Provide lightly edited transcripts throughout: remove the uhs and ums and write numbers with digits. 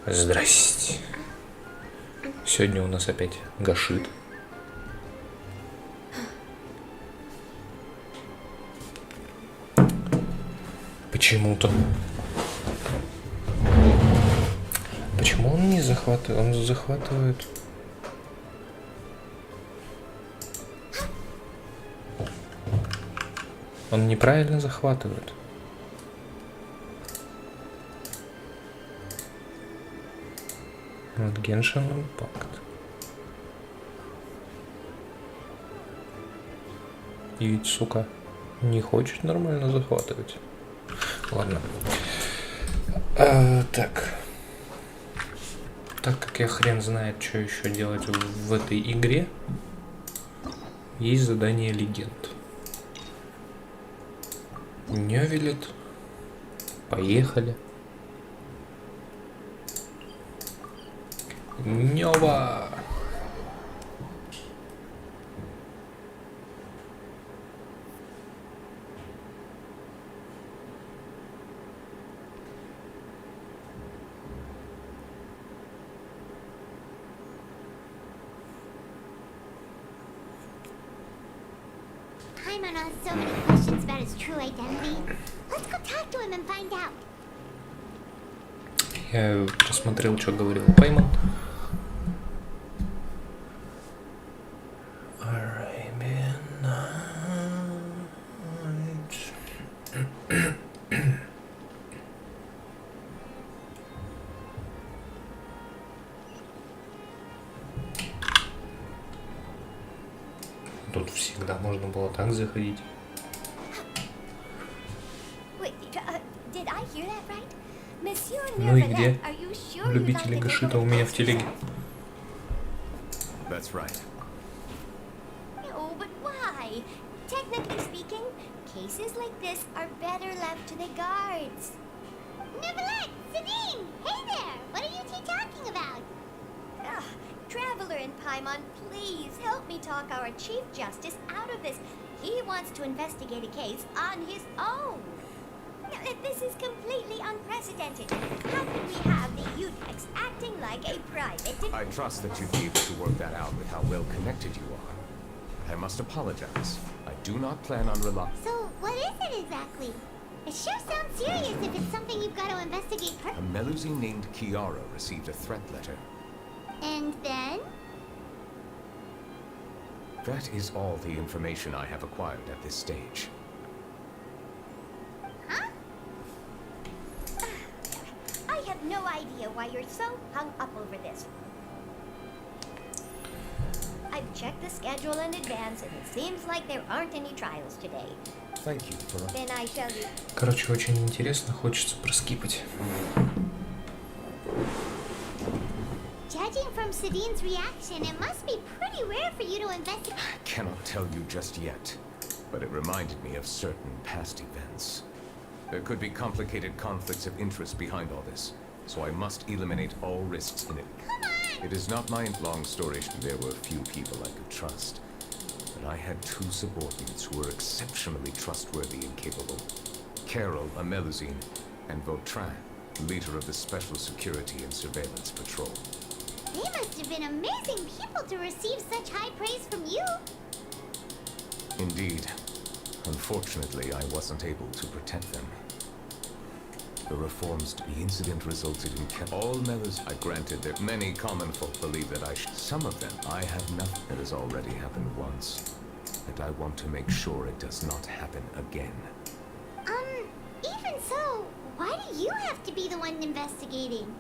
Здрасте. Сегодня у нас опять гашит. Почему-то. Почему он не захватывает? Он захватывает. Он неправильно захватывает. Вот Genshin Impact. И ведь, сука, не хочет нормально захватывать. Ладно. Так. Так как я хрен знает, что еще делать в этой игре, есть задание легенд. Нёвелит. Поехали. Нёва! Paimon has so many questions about his true identity. Let's go talk to him and find out. Я посмотрел, что говорил Паймон. Тут всегда можно было так заходить. Ну и где любители гашита у меня в телеге? That's right. No, but why? Technically speaking, cases like this are better left to the guards. Neverlet, Sabine! Hey there! What are you two talking about? Traveler and Paimon, please help me talk our Chief Justice out of this. He wants to investigate a case on his own. This is completely unprecedented. How can we have the Utex acting like a private... I trust that you'd be able to work that out with how well connected you are. I must apologize. I do not plan on relying... So, what is it exactly? It sure sounds serious if it's something you've got to investigate A Melusine named Kiara received a threat letter. And then? That is all the information I have acquired at this stage. Huh? I have no idea why you're so hung up over this. I've checked the schedule in advance and it seems like there aren't any trials today. Thank you for... Then I shall... Короче, очень интересно, хочется проскипать. Judging from Sadine's reaction, it must be pretty rare for you to investigate. I cannot tell you just yet, but it reminded me of certain past events. There could be complicated conflicts of interest behind all this, so I must eliminate all risks in it. Come on! It is not my long story. There were few people I could trust, but I had two subordinates who were exceptionally trustworthy and capable. Carol, a Melusine, and Vautrin, leader of the Special Security and Surveillance Patrol. They must have been amazing people to receive such high praise from you. Indeed. Unfortunately, I wasn't able to protect them. The reforms to the incident resulted in all Mellus. I granted that many common folk believe that some of them, I have nothing. It has already happened once, and I want to make sure it does not happen again. Even so, why do you have to be the one investigating?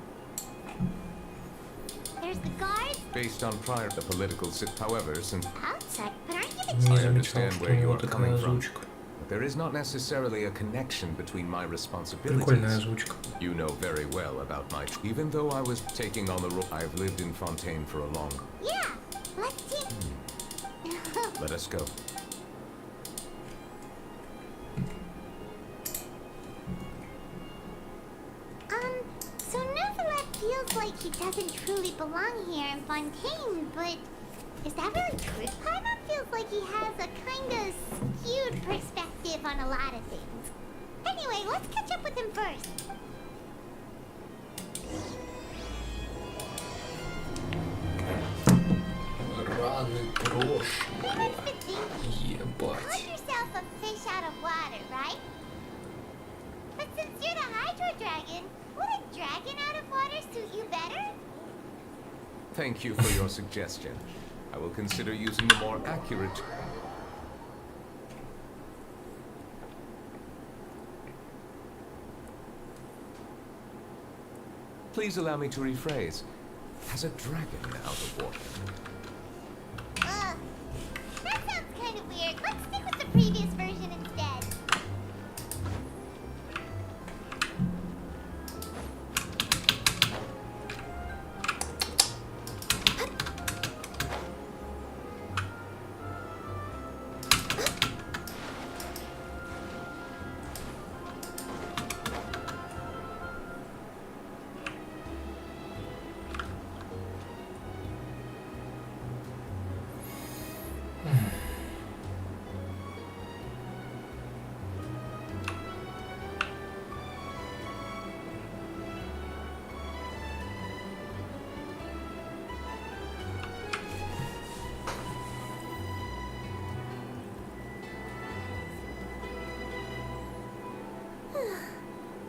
There's the guards. Based on prior the political however, since Outside, but aren't you the Не I замечал, understand что у where you него are такая coming from. озвучка. But there is not necessarily a connection between my responsibilities. Прикольная озвучка. You know very well about my... Even though I was taking on the role, I've lived in Fontaine for a long... Yeah, let's see. Let us go. So Neverlet feels like he doesn't truly belong here in Fontaine, but is that really true? Paimon feels like he has a kind of skewed perspective on a lot of things. Anyway, let's catch up with him first. Раны прошлого. Ебать. Caught yourself a fish out of water, right? But since you're the Hydro Dragon, would a dragon out of water suit you better? Thank you for your suggestion. I will consider using a more accurate... Please allow me to rephrase. Has a dragon out of water? That sounds kind of weird. Let's stick with the previous version instead.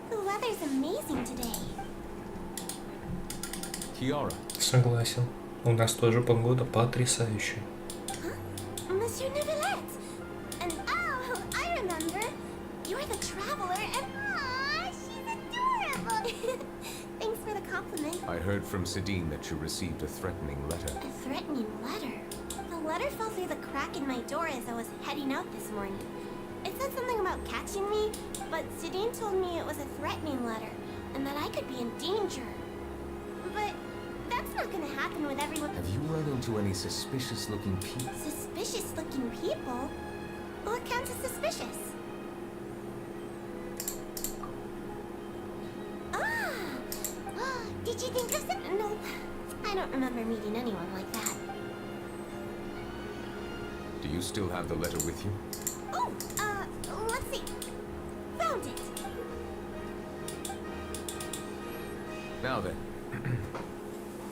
The weather's amazing today. Kiara, Согласен. У нас тоже погода потрясающая. Monsieur Neuvillette! And oh, I remember. You're the traveler and aw, she's adorable. Thanks for the compliment. I heard from Sidine that you received a threatening letter. A threatening letter? The letter fell through the crack in my door as I was heading out this morning. It said something about catching me, but Sidine told me it was a threatening letter and that I could be in danger. But that's not gonna happen with everyone. Have you run into any suspicious-looking people? Suspicious-looking people? What counts as suspicious? Did you think of some? No, I don't remember meeting anyone like that. Do you still have the letter with you? Oh, let's see. Found it. Now then,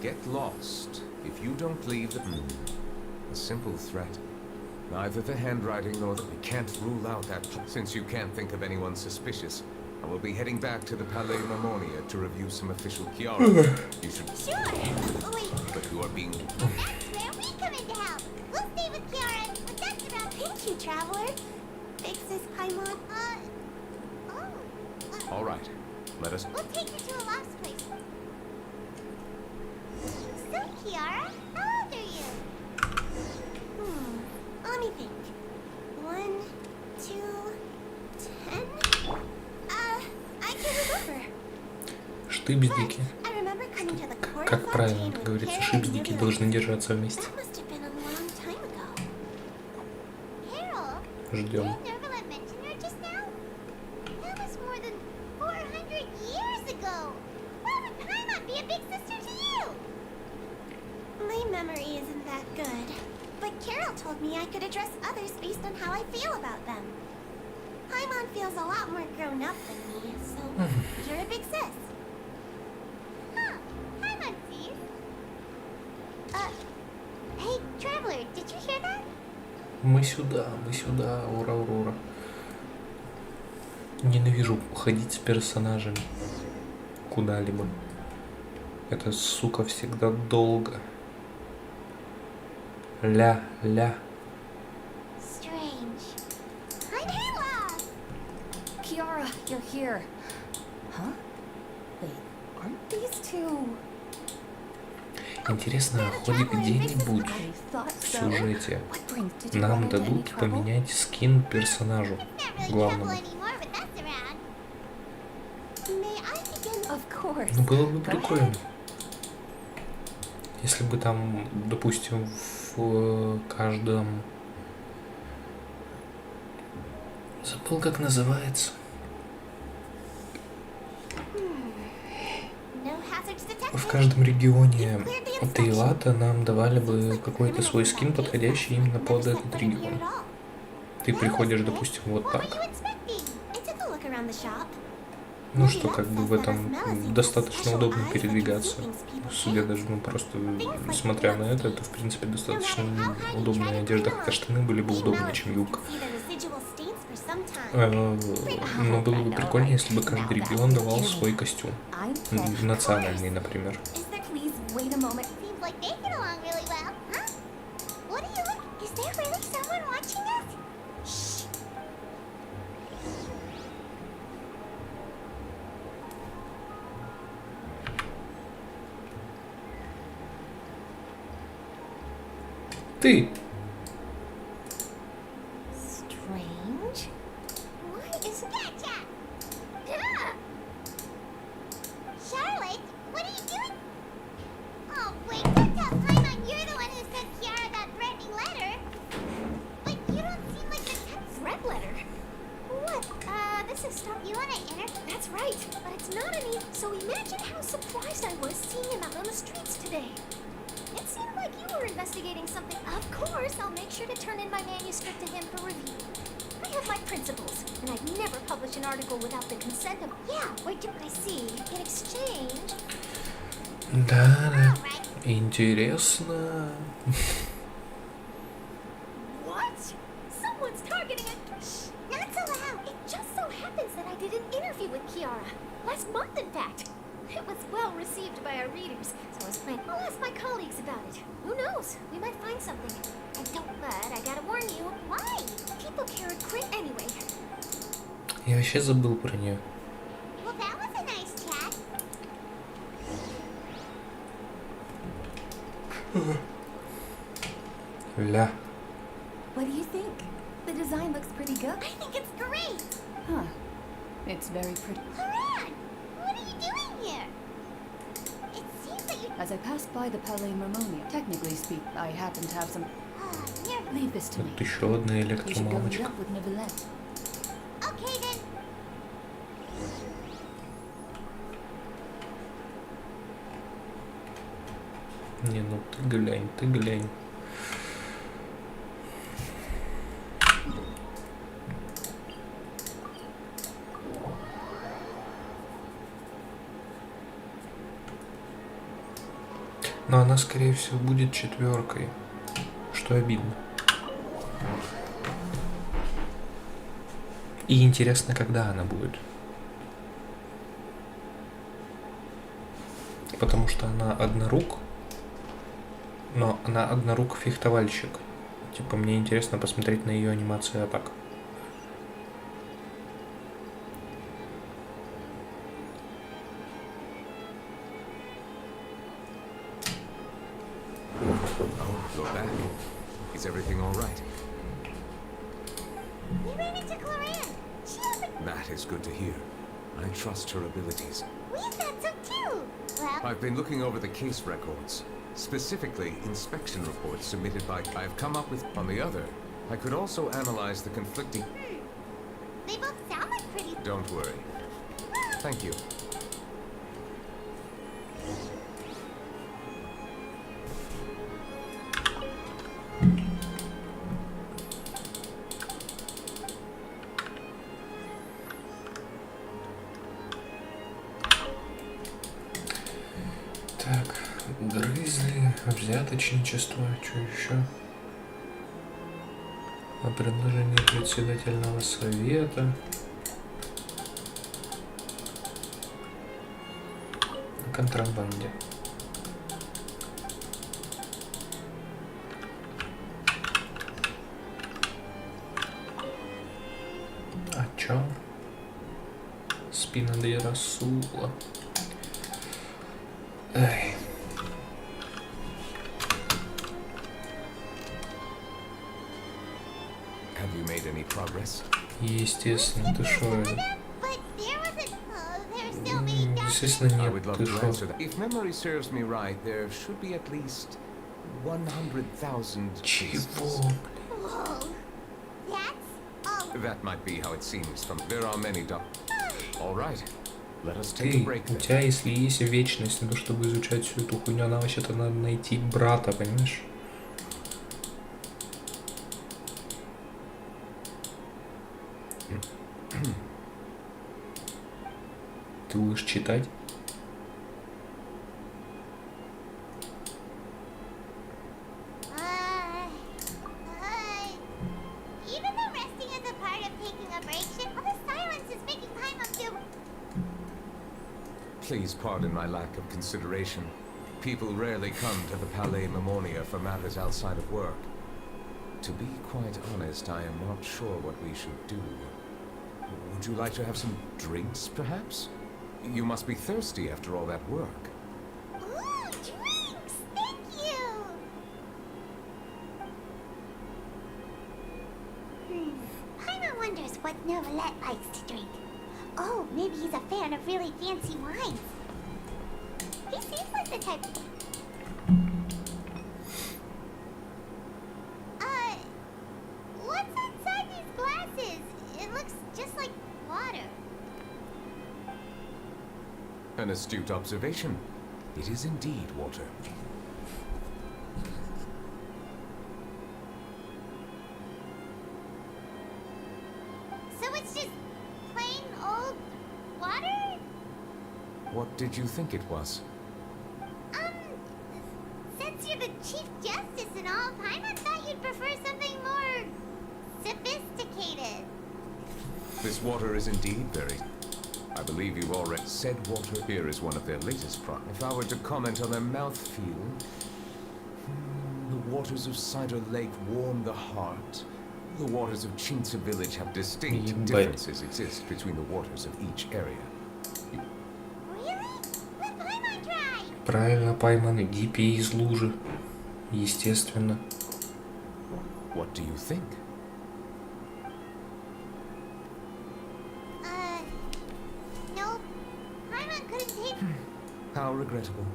get lost if you don't leave the... A simple threat. Neither the handwriting nor the... We can't rule out that... Since you can't think of anyone suspicious, I will be heading back to the Palais Marmonia to review some official Kiara. You should... Sure. Oh, wait. But you are being... That's where we come in to help. We'll stay with Kiara, but that's about... Thank you, traveler. Fixes Paimon. All right. Let us... We'll take you to a lost place. So, Kiara, how old are you? Let me think. 1, 2, 10? I can't remember. Штыбздики. I remember coming to the court Как правильно говорится, шипздики должны держаться вместе. That must have been a long time ago. Carol, Ждем. did Nervalet mention her just now? That was more than 400 years ago. Why would Paimon be a big sister to you? My memory isn't that good, but Carol told me I could address others based on how I feel about them. Paimon feels a lot more grown up than me, so you're a big sis. Huh, Paimon sees. Hey, traveler, did you hear that? Мы сюда, ура, ура, ура. Ненавижу ходить с персонажами куда-либо. Это, сука, всегда долго. Ля. Strange. I'm Hela! Kiara, you're here. Huh? Wait, aren't these two? Интересно, а хоть где-нибудь I thought в so. сюжете What brings did you run нам into any дадут trouble? поменять скин персонажу Not really главному? trouble anymore with us around. May I begin? Of course. Ну, было бы Go прикольно. ahead. Если бы там, допустим, в каждом... Забыл, как называется. No hazards detected. В каждом регионе Тейлата нам давали бы какой-то свой скин, подходящий именно под этот регион. Ты приходишь, допустим, вот What were так. you expecting? I took a look around the shop. Ну что, как бы в этом достаточно удобно передвигаться. Судя даже, ну просто, смотря на это в принципе достаточно удобная одежда, хотя штаны были бы удобнее, чем юбка. Но было бы прикольнее, если бы каждый регион давал свой костюм. Национальный, например. Please wait a moment. Seems like they get along really well, huh? What are you looking? Is there really someone watching us? Shh. Ты! Strange. Why isn't that? Charlotte, what are you doing? Oh, wait, don't tell Paimon you're the one who sent Kiara that threatening letter. But you don't seem like the type Red letter. What? This is stuff you wanna enter? That's right, but it's not any. So imagine how surprised I was seeing him out on the streets today. It seemed like you were investigating something. Of course, I'll make sure to turn in my manuscript to him for review. I have my principles, and I'd never publish an article without the consent of. Yeah, wait, do I see? In exchange. Да, интересно. What? Someone's targeting a. Shh, not so loud. It just so happens that I did an interview with Kiara last month, in fact. It was well received by our readers, so I was planning. I'll ask my colleagues about it. Who knows? We might find something. I don't, but I gotta warn you. Why? People care a great anyway. Я вообще забыл про нее. Well, that was a nice chat. Ля. What do you think? The design looks pretty good. I think it's great. Huh. It's very pretty. Haran, what are you doing here? It seems that you... As I passed by the Palais Marmonia, technically speak, I happen to have some. You're... Leave this to me. Вот еще одна You should go meet электромамочка. up with Neuvillette. Okay, then. Не, ну ты глянь, ты глянь. Но она, скорее всего, будет 4, что обидно. И интересно, когда она будет. Потому что она однорук, но она однорук фехтовальщик. Типа, мне интересно посмотреть на ее анимацию атак. Go back. Is everything all right? We ran into Claran. She opened... That is good to hear. I trust her abilities. We thought so too. Well, I've been looking over the case records, specifically inspection reports submitted by. I've come up with. On the other, I could also analyze the conflicting. they both sound like pretty... Don't worry. Thank you. Так, грызли, взяточничество, что еще? О предложении председательного совета. О контрабанде. А чё? Спина де Расула. Эй. Have you made any progress? Естественно, ты шо? But there wasn't... there's still many documents. Естественно, I нет, would love ты to шо? answer that. If memory serves me right, there should be at least 100,000 Чего? Whoa. That's all... That might be how it seems from. There are many All right. Let us take a Ты, break у then. тебя, если есть вечность на то, чтобы изучать всю эту хуйню, она вообще-то надо найти брата, понимаешь? Ты будешь читать? Even though resting is a part of taking a break, all the silence is making Paimon feel... Please pardon my lack of consideration. People rarely come to the Palais Memoria for matters outside of work. To be quite honest, I am not sure what we should do. Would you like to have some drinks, perhaps? You must be thirsty after all that work. Ooh, drinks! Thank you! Paimon wonders what Novelette likes to drink. Oh, maybe he's a fan of really fancy wines. He seems like the type... What's inside these glasses? It looks just like water. An astute observation. It is indeed water. So it's just plain old water? What did you think it was? Since you're the Chief Justice and all, Paimon thought you'd prefer something more sophisticated. This water is indeed very... I believe you've already said water here is one of their latest products. If I were to comment on their mouthfeel... the waters of Cider Lake warm the heart. The waters of Chinsa Village have distinct differences exist between the waters of each area. Really? Let Paimon try! Правильно, Пайман, иди пей из лужи. Естественно. What do you think? No. Paimon couldn't take... How regrettable.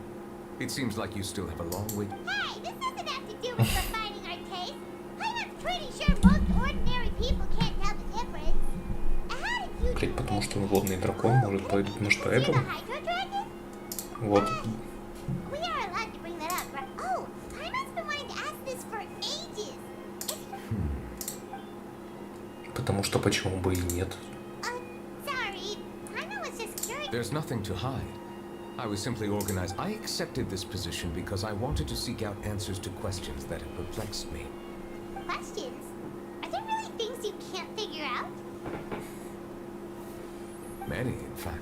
It seems like you still have a long way... Hey, this doesn't have to do with refining our taste. Paimon's pretty sure most ordinary people can't tell the difference. How did you Блять, do потому this? что он водный дракон, может поэтому? The Hydro Dragon? Вот. We are allowed to bring that up, right? Oh, Paimon's been wanting to ask this for ages. Потому что почему бы и нет? Sorry. Paimon was just curious. There's nothing to hide. I was simply organized. I accepted this position because I wanted to seek out answers to questions that have perplexed me. Questions? Are there really things you can't figure out? Many, in fact.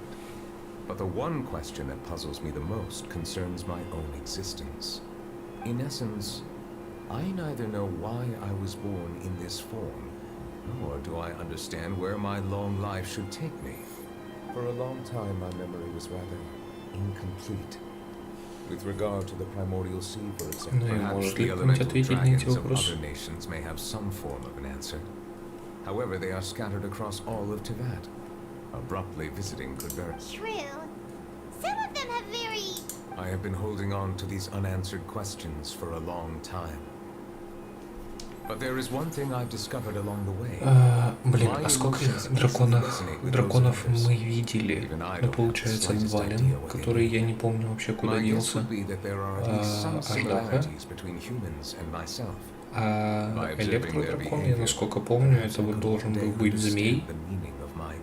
But the one question that puzzles me the most concerns my own existence. In essence, I neither know why I was born in this form, nor do I understand where my long life should take me. For a long time, my memory was rather incomplete. With regard to the primordial sea, for example, Ну и perhaps может the ли кто-нибудь elemental ответить на эти dragons of вопросы? other nations may have some form of an answer. However, they are scattered across all of Teyvat. Abruptly visiting could very... True. Some of them have very... I have been holding on to these unanswered questions for a long time. But there is one thing I've discovered along the way. Блин, а сколько драконов мы видели? Ну, получается, Двалин, который я не помню вообще куда My guess делся. would be that there are at least some Аждаха. similarities between humans and myself. А электродракон, я насколько помню, это вот должен был быть змей,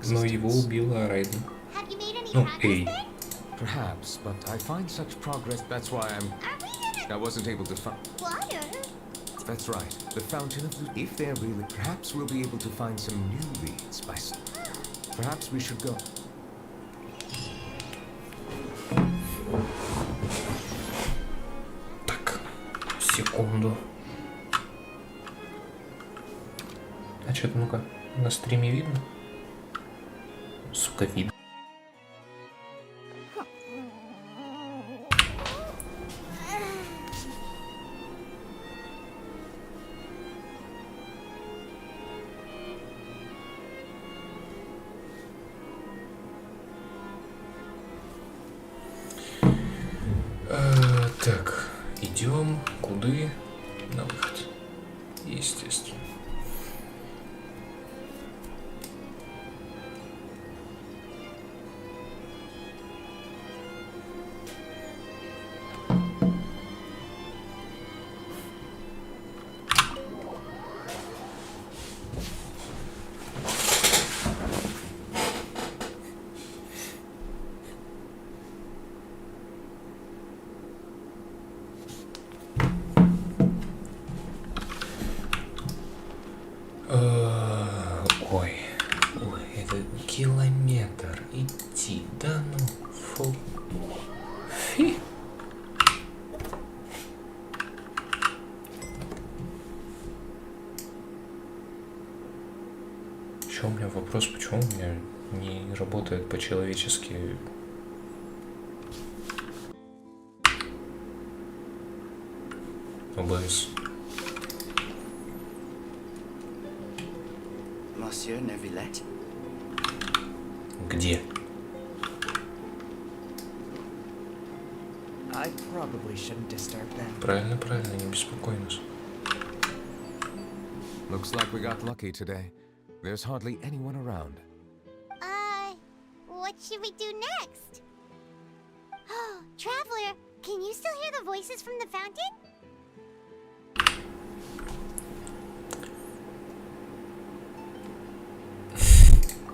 но его убила Райден. Have you made any Ну, progress Эй. then? Perhaps, but I find such progress. That's why Are we in I wasn't able to find. a water? That's right. The fountain of youth. If they're really, perhaps we'll be able to find some new leads by. Perhaps we should go. Так, секунду. А что-то, ну-ка, на стриме видно? Сука, видно. Так, идем куды? На выход. Естественно. Чё у меня вопрос, почему у меня не работает по-человечески? ОБС. Monsieur Neuvillette. Где? I probably shouldn't disturb them. Правильно, правильно, не беспокой нас. Looks like we got lucky today. There's hardly anyone around. What should we do next? Oh, Traveler, can you still hear the voices from the fountain?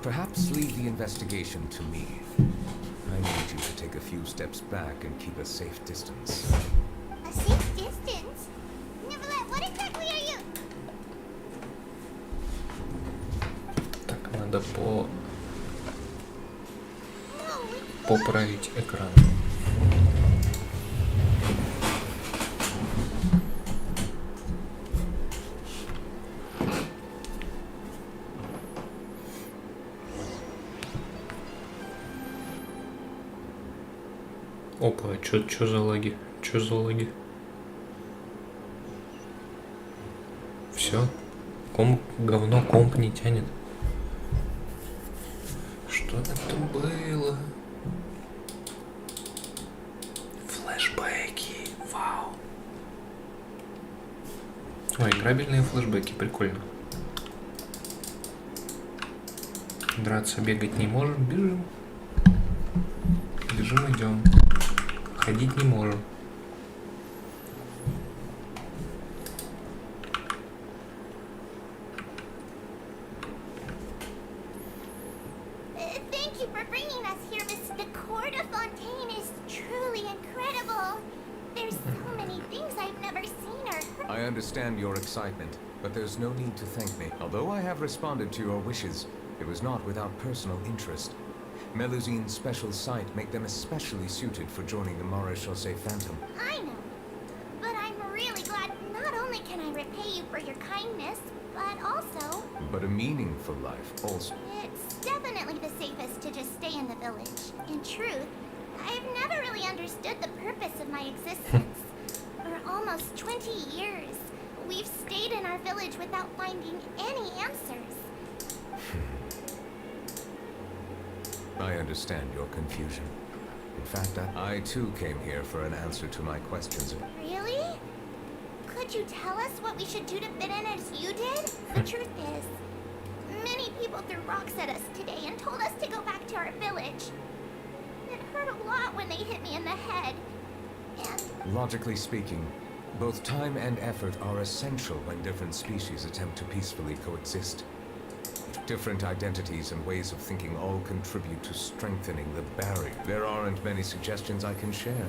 Perhaps leave the investigation to me. I need you to take a few steps back and keep a safe distance. A safe distance? Neverlet, what exactly are you? Так, надо No, it's поправить экран. Опа, чё за лаги? Чё за лаги? Все? Говно комп не тянет. Что это было? Флэшбэки. Вау. Ой, играбельные флэшбэки, прикольно. Драться, бегать не можем, бежим. Бежим, идем. Ходить не можем. Thank you for bringing us here, Miss. The Court of Fontaine is truly incredible. There's so many things I've never seen or heard. I understand your excitement, but there's no need to thank me. Although I have responded to your wishes, it was not without personal interest. Melusine's special sight make them especially suited for joining the Maréchaussée Phantom. I know. But I'm really glad not only can I repay you for your kindness, but also... But a meaningful life also. It's definitely the safest to just stay in the village. In truth, I've never really understood the purpose of my existence. For almost 20 years, we've stayed in our village without finding any answers. I understand your confusion. In fact, I too came here for an answer to my questions. Really? Could you tell us what we should do to fit in as you did? The truth is, many people threw rocks at us today and told us to go back to our village. It hurt a lot when they hit me in the head. And Logically speaking, both time and effort are essential when different species attempt to peacefully coexist. Different identities and ways of thinking all contribute to strengthening the barrier. There aren't many suggestions I can share,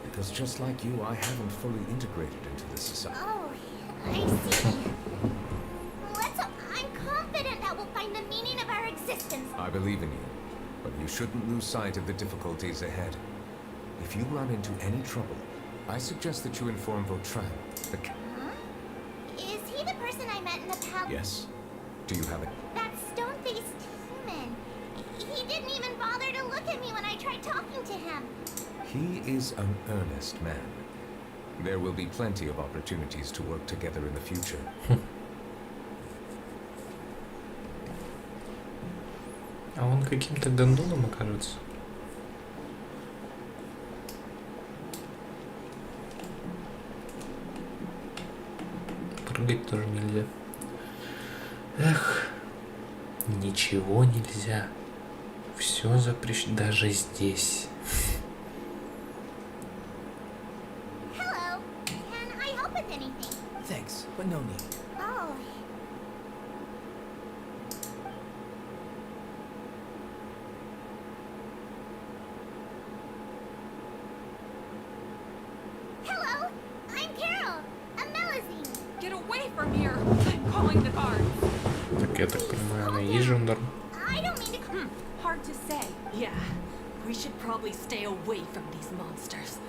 because just like you, I haven't fully integrated into the society. oh, I see. I'm confident that we'll find the meaning of our existence. I believe in you, but you shouldn't lose sight of the difficulties ahead. If you run into any trouble, I suggest that you inform Vautrin. Huh? Is he the person I met in the palace? Yes? Do you have it? That stone-faced human. He didn't even bother to look at me when I tried talking to him. He is an earnest man. There will be plenty of opportunities to work together in the future. А он каким-то гондоном окажется. Прыгать тоже нельзя. Эх, ничего нельзя. Все запрещено, даже здесь. Hello. Can I help with anything? Thanks, but no need. Oh. Hello. I'm Carol. A Melusine. Get away from here! I'm calling the guards. Так, я так понимаю, она и есть жандарм. I don't mean to... Hard to say. Yeah, we should probably stay away from these monsters.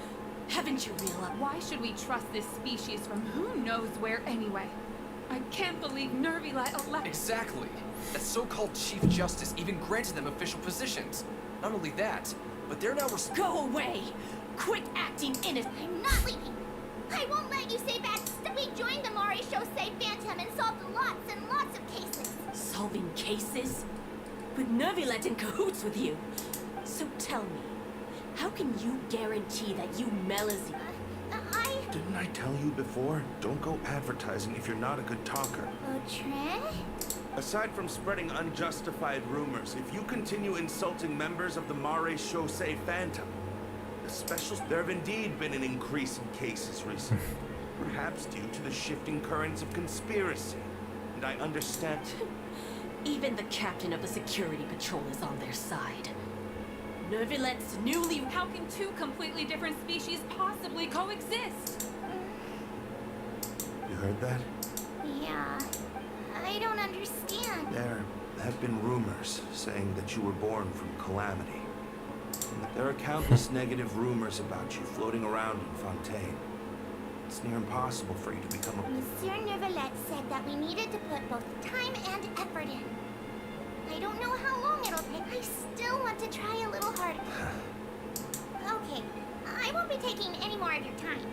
Haven't you realized? Why should we trust this species from who knows where anyway? I can't believe Nervila allowed. Exactly. That so-called Chief Justice even granted them official positions. Not only that, but they're now Go away! Quit acting innocent! I'm not leaving. I won't let you say bad stuff. We joined the Mare Chaussee Phantom and solved lots and lots of cases. Solving cases? With Nervilet in cahoots with you. So tell me, how can you guarantee that you Melazine? Didn't I tell you before? Don't go advertising if you're not a good talker. Audrey? Aside from spreading unjustified rumors, if you continue insulting members of the Mare Chaussee Phantom, the specials, there have indeed been an increase in cases recently. Perhaps due to the shifting currents of conspiracy. And I understand. Even the captain of the security patrol is on their side. Nervilet's newly... How can two completely different species possibly coexist? You heard that? Yeah. I don't understand. There have been rumors saying that you were born from Calamity. And that there are countless negative rumors about you floating around in Fontaine. It's near impossible for you to become a... Monsieur Nervalet said that we needed to put both time and effort in. I don't know how long it'll take. I still want to try a little harder. Okay, I won't be taking any more of your time.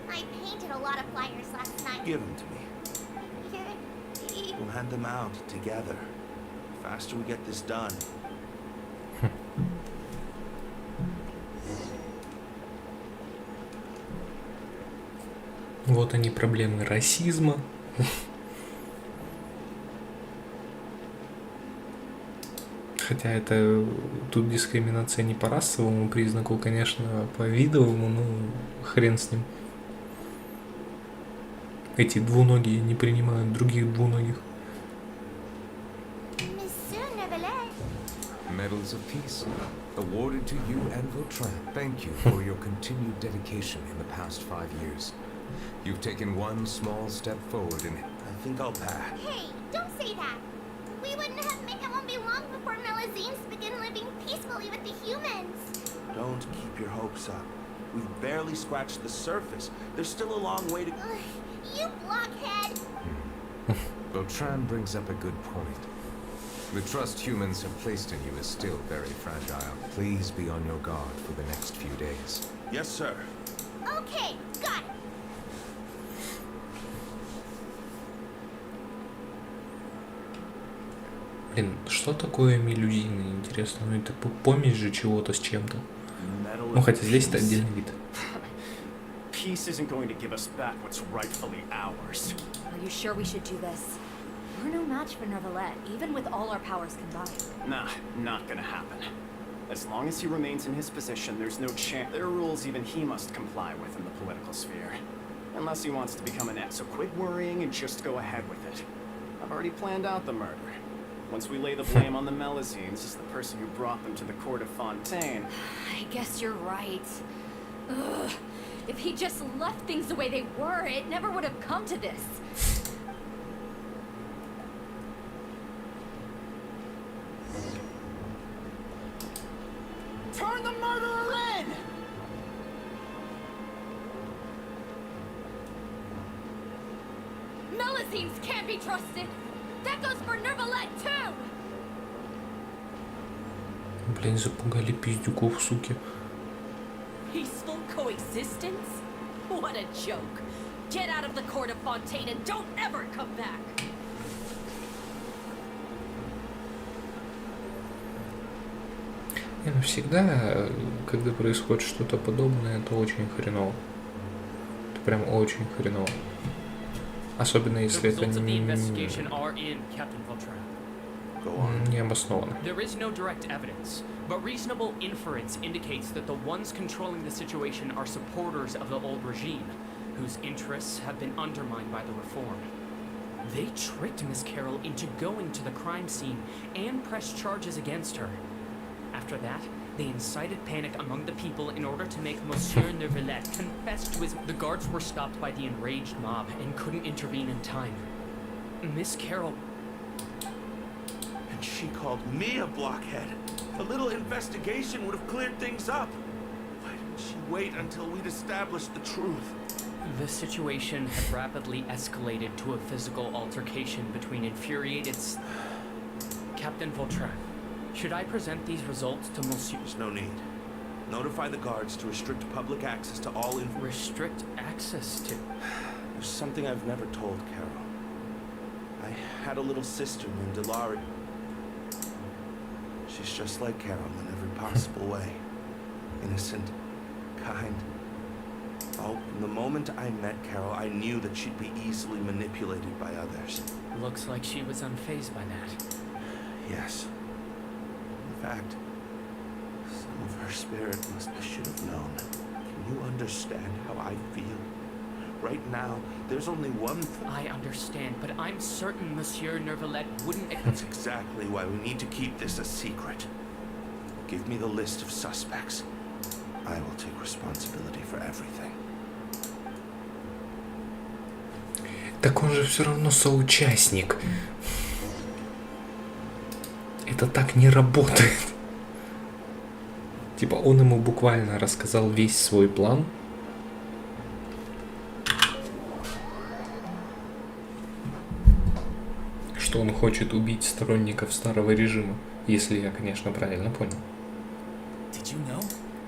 I painted a lot of flyers last night. Give them to me. We'll hand them out together. The faster we get this done. Вот они проблемы расизма. Хотя это тут дискриминация не по расовому признаку, конечно, а по видовому, ну хрен с ним. Эти двуногие не принимают других двуногих. Monsieur Nervalet. Medals of Peace, awarded to you and Vautrin. Thank you for your continued dedication in the past 5 years. You've taken one small step forward in... I think I'll pass. Hey, don't say that. We wouldn't have it won't be long before Melazines begin living peacefully with the humans. Don't keep your hopes up. We've barely scratched the surface. There's still a long way to... Ugh, you blockhead! Vautrin brings up a good point. The trust humans have placed in you is still very fragile. Please be on your guard for the next few days. Yes, sir. Okay, got it. Блин, что такое мелюзины, интересно? Ну это помесь же чего-то с чем-то. Ну хотя здесь это отдельный вид. Peace isn't going to give us back what's rightfully ours. Are you sure we should do this? We're no match for Nervalet, even with all our powers combined. Nah, not gonna happen. As long as he remains in his position, there's no chance. There are rules even he must comply with in the political sphere. Unless he wants to become an ex. So quit worrying and just go ahead with it. I've already planned out the murder. Once we lay the blame on the Melazines as the person who brought them to the court of Fontaine. I guess you're right. Ugh. If he just left things the way they were, it never would have come to this. Turn the murderer in! Melazines can't be trusted! That goes for Nervalet too! Блин, запугали пиздюков, суки. Peaceful coexistence? What a joke. Get out of the court of Fontaine and don't ever come back. Не, ну всегда, когда происходит что-то подобное, это очень хреново. Это прям очень хреново. Особенно если это не обосновано. There is no direct evidence, but reasonable inference indicates that the ones controlling the situation are supporters of the old regime, whose interests have been undermined by the reform. They tricked Miss Carroll into going to the crime scene and pressed charges against her. After that, they incited panic among the people in order to make Monsieur Nervalet confess to his... The guards were stopped by the enraged mob and couldn't intervene in time. Miss Carroll... And she called me a blockhead. A little investigation would have cleared things up. Why didn't she wait until we'd established the truth? The situation had rapidly escalated to a physical altercation between infuriated Captain Vautrin. Should I present these results to Monsieur? There's no need. Notify the guards to restrict public access to all Restrict access to? There's something I've never told Carol. I had a little sister named Delari. She's just like Carol in every possible way. Innocent, kind. Oh, from the moment I met Carol, I knew that she'd be easily manipulated by others. Looks like she was unfazed by that. Yes. In fact, some of her spirit I should have known. Can you understand how I feel? Right now, there's only one thing. I understand, but I'm certain Monsieur Nervalette wouldn't... That's exactly why we need to keep this a secret. Give me the list of suspects. I will take responsibility for everything. Так он же все равно соучастник. Это так не работает. Типа он ему буквально рассказал весь свой план. Что он хочет убить сторонников старого режима. Если я, конечно, правильно понял. Did you know?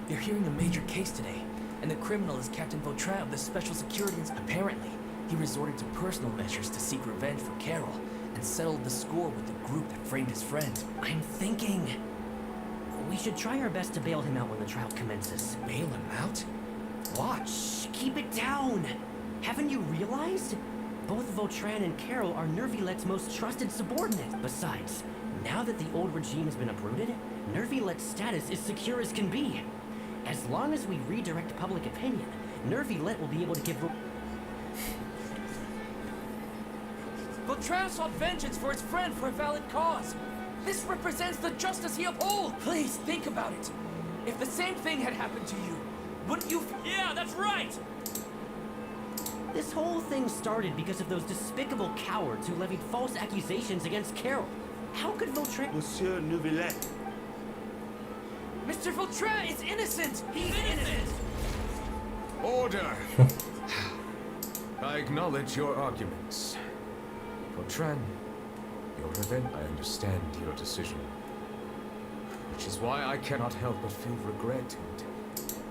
They're hearing a major case today, and the criminal is Captain Vautrin of the Special Security. Apparently, he resorted to personal measures to seek revenge for Carol, and settled the score with the group that framed his friend. I'm thinking... we should try our best to bail him out when the trial commences. Bail him out? Watch. Shh, keep it down! Haven't you realized? Both Vautrin and Carol are Nervilette's most trusted subordinate. Besides, now that the old regime has been uprooted, Nervilette's status is secure as can be. As long as we redirect public opinion, Nervilette will be able to give... Vautrin sought vengeance for his friend for a valid cause. This represents the justice he upholds. Please think about it. If the same thing had happened to you, wouldn't you... Yeah, that's right! This whole thing started because of those despicable cowards who levied false accusations against Carol. How could Vautrin... Monsieur Nervilette. Mr. Vautrin is innocent! He's innocent! Order! I acknowledge your arguments. Vautrin, your revenge. I understand your decision. Which is why I cannot help but feel regret.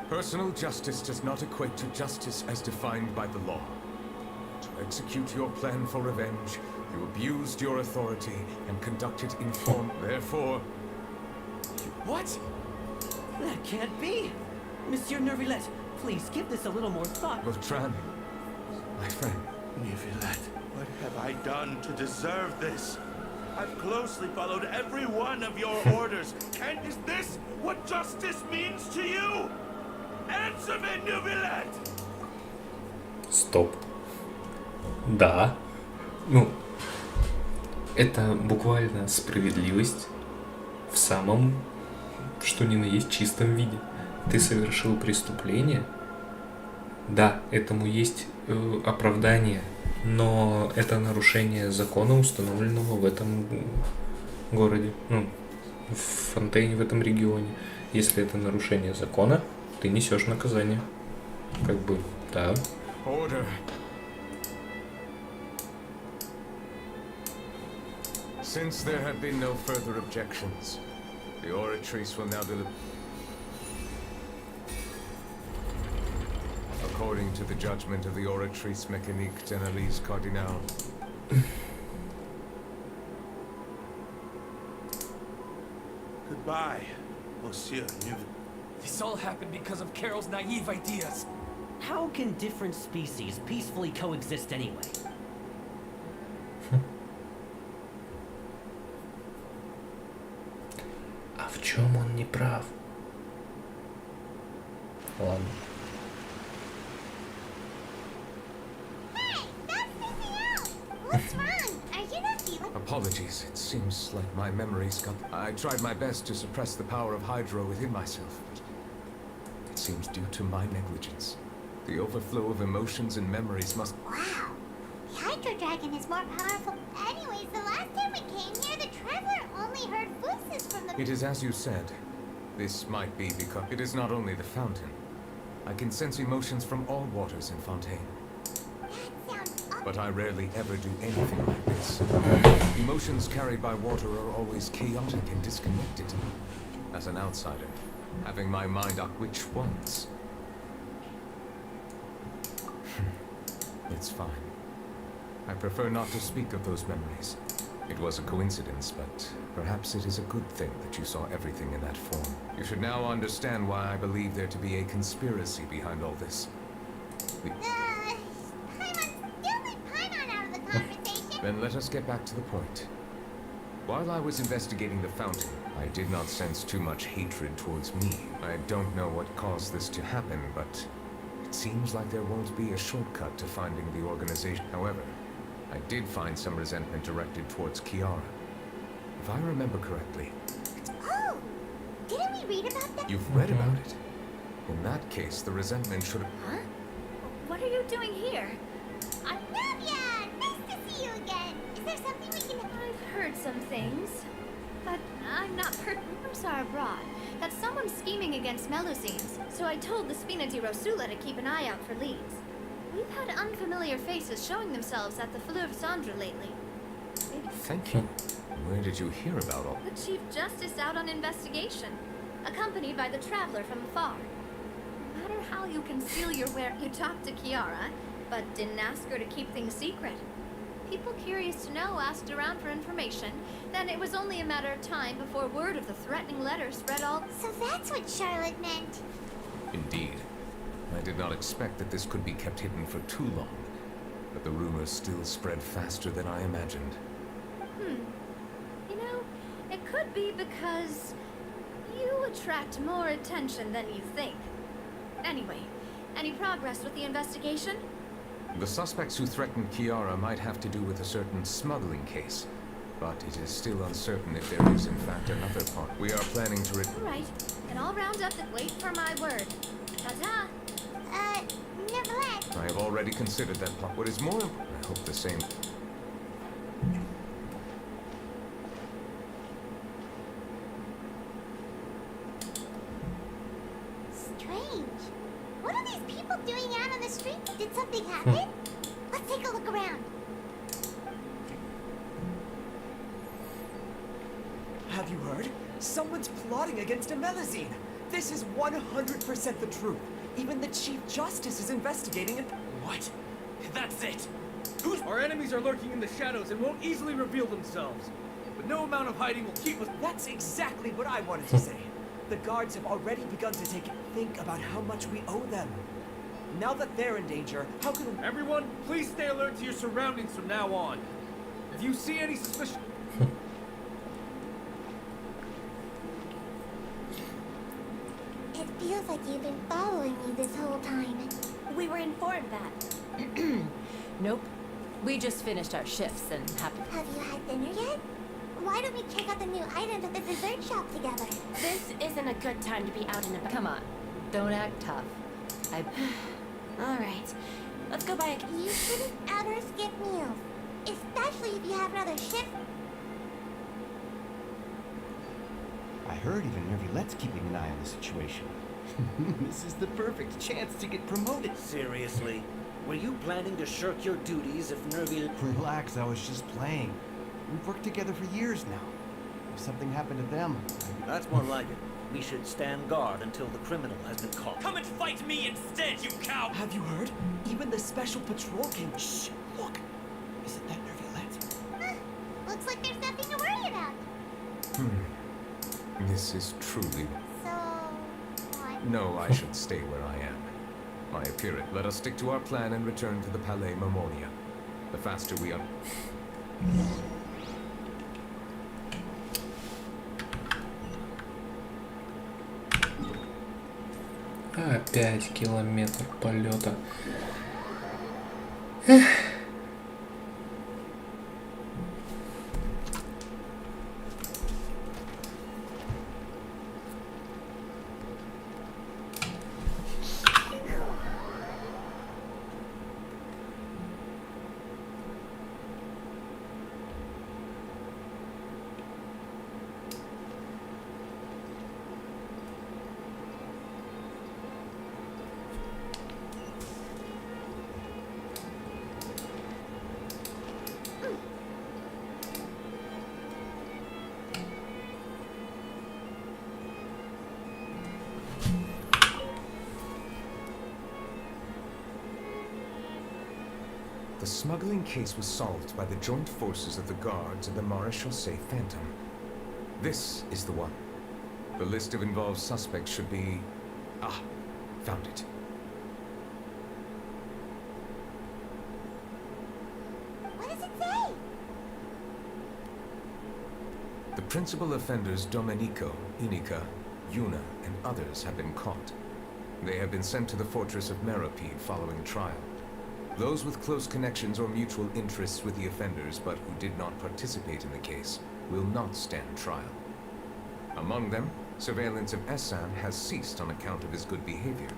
Personal justice does not equate to justice as defined by the law. To execute your plan for revenge, you abused your authority and conducted informed. Therefore... What? That can't be! Monsieur Nervilette, please give this a little more thought. Vautrin, my friend. Nervilette, what have I done to deserve this? I've closely followed every one of your orders. And is this what justice means to you? Answer me, Nervilette! Стоп. Да. Ну, это буквально справедливость в самом, что ни на есть, чистом виде. Ты совершил преступление. Да, этому есть оправдание, но это нарушение закона, установленного в этом городе, ну, в Фонтейне, в этом регионе. Если это нарушение закона, ты несешь наказание. Как бы, да. Order. Since there have been no further objections, the oratrice will now deliver. According to the judgment of the oratrice mécanique d'analyse cardinale. Goodbye, Monsieur Nervilette. This all happened because of Carol's naive ideas. How can different species peacefully coexist anyway? А в чем он не прав? Ладно. What's wrong? Are you not feeling... Apologies, it seems like my memories got... I tried my best to suppress the power of Hydro within myself, but it seems due to my negligence. The overflow of emotions and memories must... Wow. The Hydro Dragon is more powerful. Anyways, the last time we came here, the Traveler only heard voices from the... It is as you said. This might be because it is not only the fountain. I can sense emotions from all waters in Fontaine. But I rarely ever do anything like this. Emotions carried by water are always chaotic and disconnected. As an outsider, having my mind on which ones? It's fine. I prefer not to speak of those memories. It was a coincidence, but perhaps it is a good thing that you saw everything in that form. You should now understand why I believe there to be a conspiracy behind all this. Then let us get back to the point. While I was investigating the fountain, I did not sense too much hatred towards me. I don't know what caused this to happen, but it seems like there won't be a shortcut to finding the organization. However, I did find some resentment directed towards Kiara. If I remember correctly... Oh! Didn't we read about that? You've read about it? In that case, the resentment should have... Huh? What are you doing here? Navia! Nice to see you again! Is there something we can... I've heard some things, but I'm not heard. Rumors are abroad that someone's scheming against Melusines, so I told the Spina di Rosula to keep an eye out for leads. We've had unfamiliar faces showing themselves at the Fleuve Cendre lately. Thank you. Where did you hear about all? The Chief Justice out on investigation, accompanied by the Traveler from afar. No matter how you conceal your you talked to Kiara, but didn't ask her to keep things secret. People curious to know asked around for information, then it was only a matter of time before word of the threatening letter spread all... So that's what Charlotte meant. Indeed. I did not expect that this could be kept hidden for too long, but the rumors still spread faster than I imagined. You know, it could be because you attract more attention than you think. Anyway, any progress with the investigation? The suspects who threatened Kiara might have to do with a certain smuggling case, but it is still uncertain if there is in fact another part. We are planning to All right, then I'll round up and wait for my word. Ta-ta! Nevertheless. I have already considered that plot. What is more, I hope the same. Strange. What are these people doing out on the street? Did something happen? Let's take a look around. Have you heard? Someone's plotting against a Melusine. This is 100% the truth. Even the Chief Justice is investigating it. What? That's it! Our enemies are lurking in the shadows and won't easily reveal themselves. But no amount of hiding will keep us... That's exactly what I wanted to say. The guards have already begun to think about how much we owe them. Now that they're in danger, how can... Everyone, please stay alert to your surroundings from now on. If you see any suspicion... It feels like you've been following me this whole time. We were informed that. Nope. We just finished our shifts and happened. Have you had dinner yet? Why don't we check out the new items at the dessert shop together? This isn't a good time to be out and about. Come on. Don't act tough. Alright. Let's go buy a... You shouldn't ever skip meals. Especially if you have another shift. I heard even Nervilette's keeping an eye on the situation. This is the perfect chance to get promoted. Seriously? Were you planning to shirk your duties if Nervil... Relax, I was just playing. We've worked together for years now. If something happened to them... That's more like it. We should stand guard until the criminal has been caught. Come and fight me instead, you cow! Have you heard? Even the special patrol came... Shh! Look! Isn't that Nervilette? Looks like there's nothing to worry about. This is truly... So... what? No, I should stay where I am. My appearance. Let us stick to our plan and return to the Palais Marmonia. The faster we are... Опять километр полета. The smuggling case was solved by the joint forces of the guards and the Maréchaussée Phantom. This is the one. The list of involved suspects should be... Ah, found it. What does it say? The principal offenders Domenico, Inica, Yuna, and others have been caught. They have been sent to the fortress of Meripede following trial. Those with close connections or mutual interests with the offenders but who did not participate in the case will not stand trial. Among them, surveillance of Essan has ceased on account of his good behavior.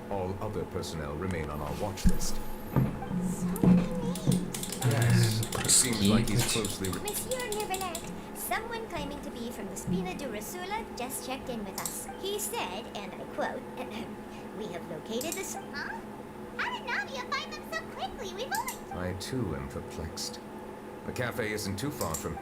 All other personnel remain on our watch list. So many names. Yes, it seems like he's closely... Monsieur Neverland, someone claiming to be from the Spina de Rasula just checked in with us. He said, and I quote, "We have located this." Huh? How did Nadia find them so quickly? We've only... I too am perplexed. The cafe isn't too far from...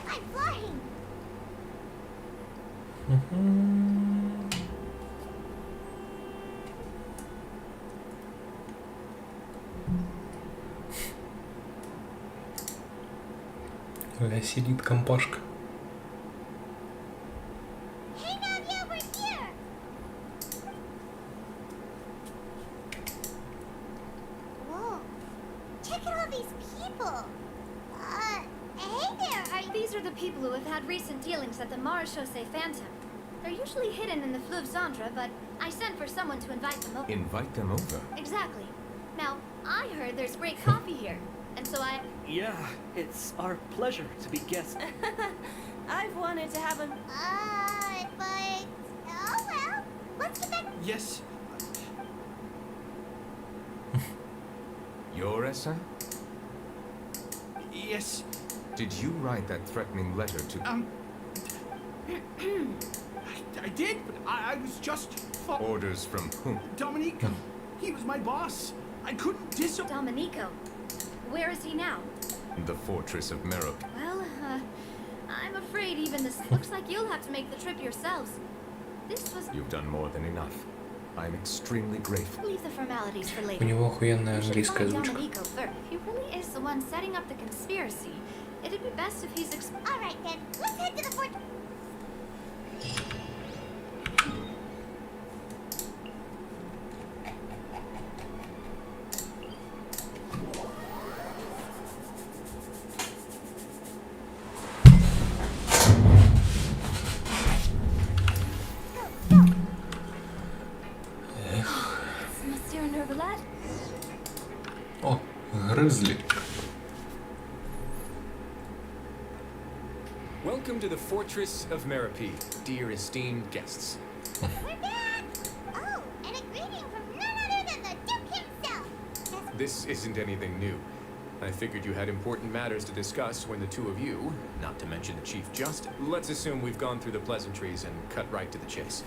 I'm flying. Сидит компашка. Hey Nadia, we're here. Whoa. Check out all these people. Hey there, are you... These are the people who have had recent dealings at the Maréchaussée Phantom. They're usually hidden in the Fleuve Zandra, but I sent for someone to invite them over. Invite them over? Exactly. Now, I heard there's great coffee here, and so I... Yeah, it's our pleasure to be guests. I've wanted to have a... but... Oh well. Let's get back... Yes. Your Essan? Yes. Did you write that threatening letter to... I did, but I was just... Orders from whom? Domenico. He was my boss. I couldn't Domenico. Where is he now? The fortress of Meripede. Well, I'm afraid even this... Looks like you'll have to make the trip yourselves. This was... You've done more than enough. I'm extremely grateful. Leave the formalities for У later. него охуенная We should английская find озвучка. Domenico first. If he really is the one setting up the conspiracy, it'd be best if he's All right then, let's head to the fort. Monsieur Nervalat? О, грызли. Welcome to the Fortress of Meripede, dear esteemed guests. We're back! Oh, and a greeting from none other than the Duke himself. This isn't anything new. I figured you had important matters to discuss when the two of you, not to mention the Chief Justice... Let's assume we've gone through the pleasantries and cut right to the chase.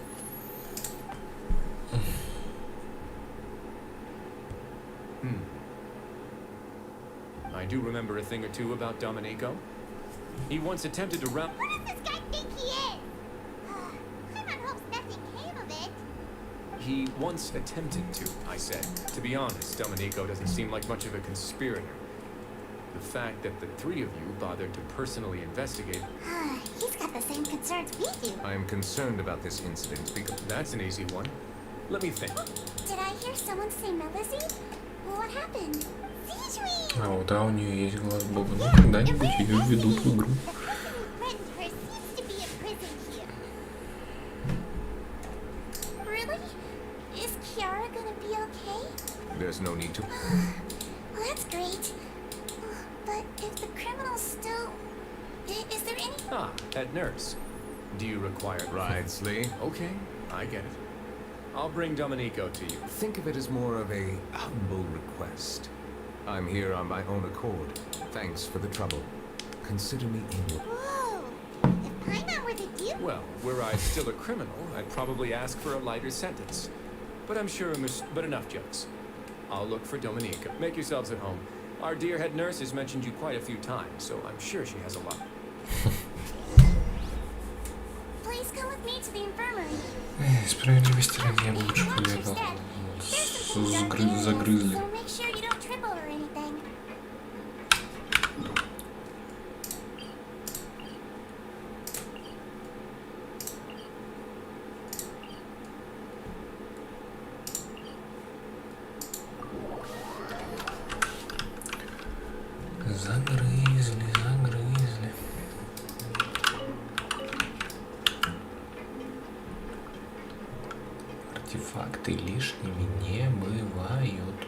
I do remember a thing or two about Domenico. He once attempted to run... Who does this guy think he is? Clement hopes nothing came of it. He once attempted to, I said. To be honest, Domenico doesn't seem like much of a conspirator. The fact that the three of you bothered to personally investigate... He's got the same concerns we do. I am concerned about this incident because... That's an easy one. Let me think. Did I hear someone say Melazine? What happened? Sijui! А вот, у нее есть глаз Бога. Ну, когда-нибудь ее введут в игру. The person who threatened her seems to be in prison here. Really? Is Kiara gonna be okay? there's no need to... Well, that's great. But if the criminal's still... Is there any... Ah, head nurse. Do you require... Ridsley. Okay, I get it. I'll bring Domenico to you. Think of it as more of a humble request. I'm here on my own accord. Thanks for the trouble. Consider me in your... Whoa! If I'm not with it, you... Well, were I still a criminal, I'd probably ask for a lighter sentence. But I'm sure, but enough jokes. I'll look for Domenico. Make yourselves at home. Our dear head nurse has mentioned you quite a few times, so I'm sure she has a lot. Please come with me to the infirmary. Справедливости ради я бы лучше поведал. Загрызли. So make sure you don't trip over anything. Загрызли. Артефакты лишними не бывают.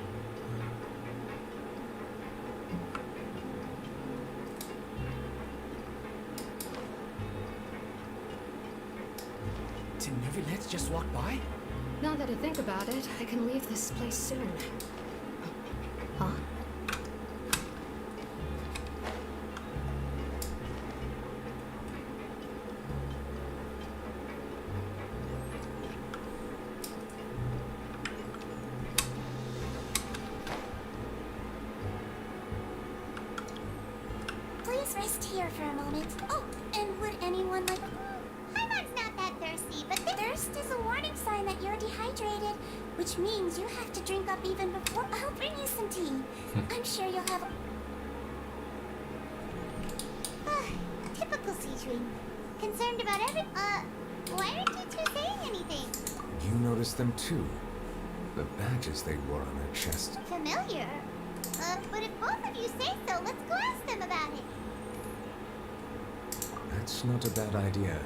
Did Nervilets just walk by? Now that I think about it, I can leave this place soon. Huh? Please rest here for a moment. Oh, and would anyone like... Heimat's not that thirsty, but thirst is a warning sign that you're dehydrated, which means you have to drink up even before... I'll bring you some tea. I'm sure you'll have... Typical C-Tree. Concerned about every... why aren't you two saying anything? You noticed them too. The badges they wore on their chest. Familiar. But if both of you say so, let's go ask them about it. That's not a bad idea.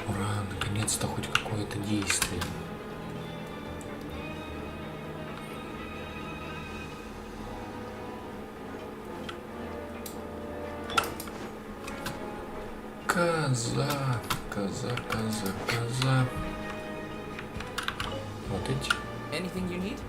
Ура, наконец-то хоть какое-то действие. Коза. Вот эти. Anything you need?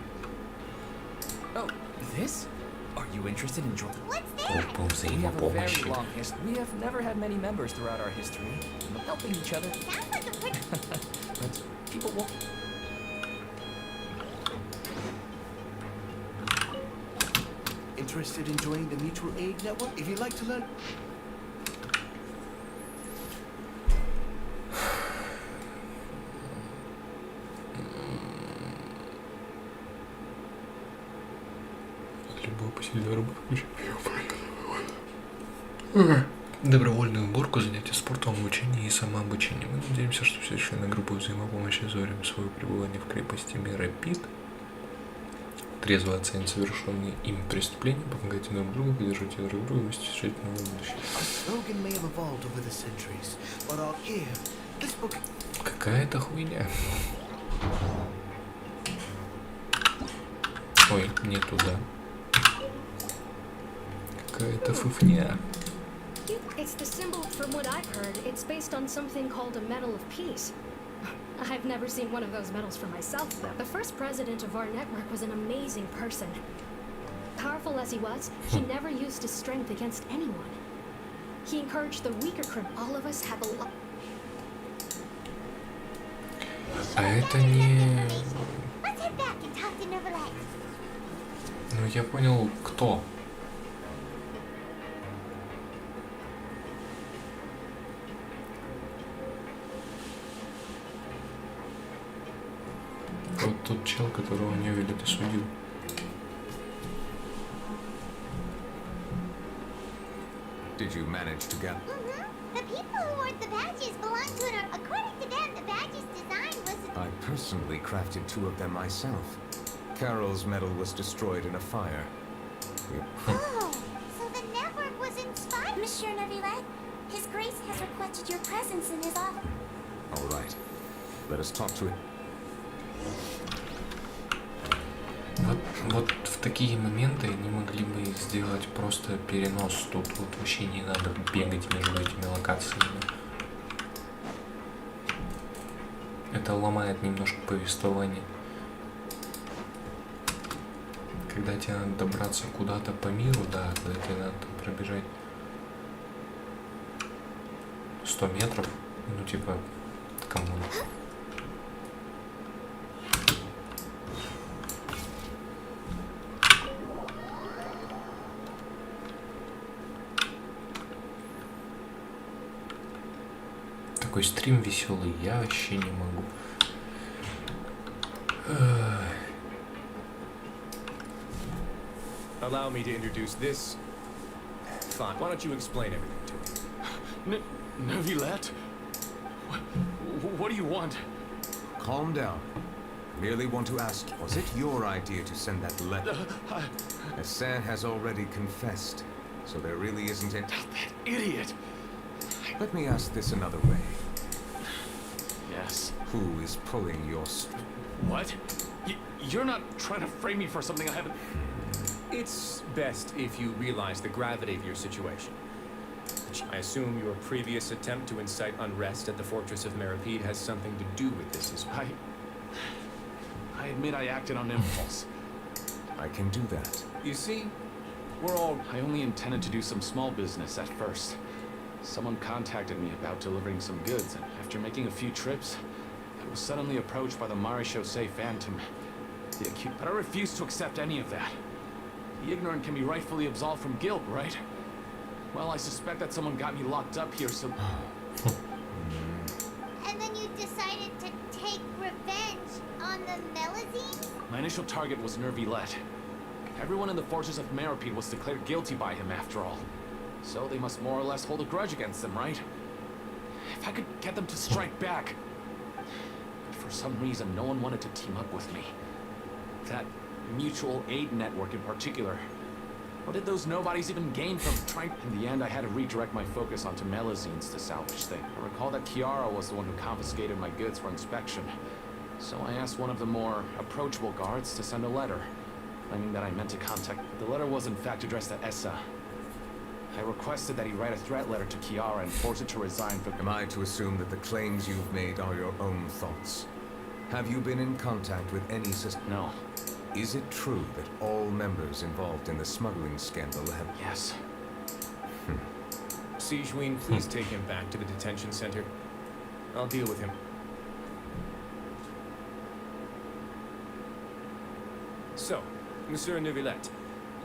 Oh, this? Are you interested in joining? Группа We have a very взаимопомощи. long history. We have never had many members throughout our history, helping each other. Sounds like a pretty... But people won't. Interested in joining the mutual aid network? If you'd like to learn... Любого посильного рыбы добровольную уборку, занятия спортом, обучение и самообучение. Мы надеемся, что все члены группы взаимопомощи за время своего пребывания в крепости мира Пит трезво оценят совершенные ими преступления, помогайте друг другу, поддержите друг друга и встречать новое будущее. Какая-то хуйня. Ой, не туда. Какая-то фуфня. It's the symbol, from what I've heard, it's based on something called a Medal of Peace. I've never seen one of those medals for myself, though. The first president of our network was an amazing person. Powerful as he was, he never used his strength against anyone. He encouraged the weaker criminals. All of us have a lot. А это не... Let's head back and talk to Neverland. Ну, я понял, кто. Вот тот чел, которого Невилет осудил. Did you manage to get... The people who wore the badges belong to an... According to them, the badge's design was... I personally crafted 2 of them myself. Carol's medal was destroyed in a fire. Oh, so the network was inspired... Monsieur Nevilet, His Grace has requested your presence in his office. All right. Let us talk to it. Вот в такие моменты они могли бы сделать просто перенос. Тут вот вообще не надо бегать между этими локациями. Это ломает немножко повествование. Когда тебе надо добраться куда-то по миру, да, когда тебе надо там пробежать 100 метров, ну типа, камон. Такой стрим веселый, я вообще не могу. Allow me to introduce this. Fine. Why don't you explain everything to me? Neuvillette? What do you want? Calm down. Merely want to ask, was it your idea to send that letter? Hassan has already confessed, so there really isn't it. That idiot! Let me ask this another way. Yes. Who is pulling your What? You're not trying to frame me for something I haven't... It's best if you realize the gravity of your situation. I assume your previous attempt to incite unrest at the fortress of Meripede has something to do with this as well. I admit I acted on impulse. I can do that. You see, we're all... I only intended to do some small business at first. Someone contacted me about delivering some goods, and after making a few trips, I was suddenly approached by the Marechaussee Phantom. But I refused to accept any of that. The ignorant can be rightfully absolved from guilt, right? Well, I suspect that someone got me locked up here, so... And then you decided to take revenge on the Melazines? My initial target was Neuvillette. Everyone in the fortress of Meripede was declared guilty by him, after all. So they must more or less hold a grudge against them, right? If I could get them to strike back... But for some reason, no one wanted to team up with me. That mutual aid network in particular. What did those nobodies even gain from trying? In the end, I had to redirect my focus onto Melazines to salvage things. I recall that Kiara was the one who confiscated my goods for inspection. So I asked one of the more approachable guards to send a letter, claiming that I meant to contact... The letter was in fact addressed to Essa. I requested that he write a threat letter to Kiara and force her to resign from... Am I to assume that the claims you've made are your own thoughts? Have you been in contact with any system? No. Is it true that all members involved in the smuggling scandal have... Yes. Sijuin, please take him back to the detention center. I'll deal with him. So, Monsieur Neuvillette,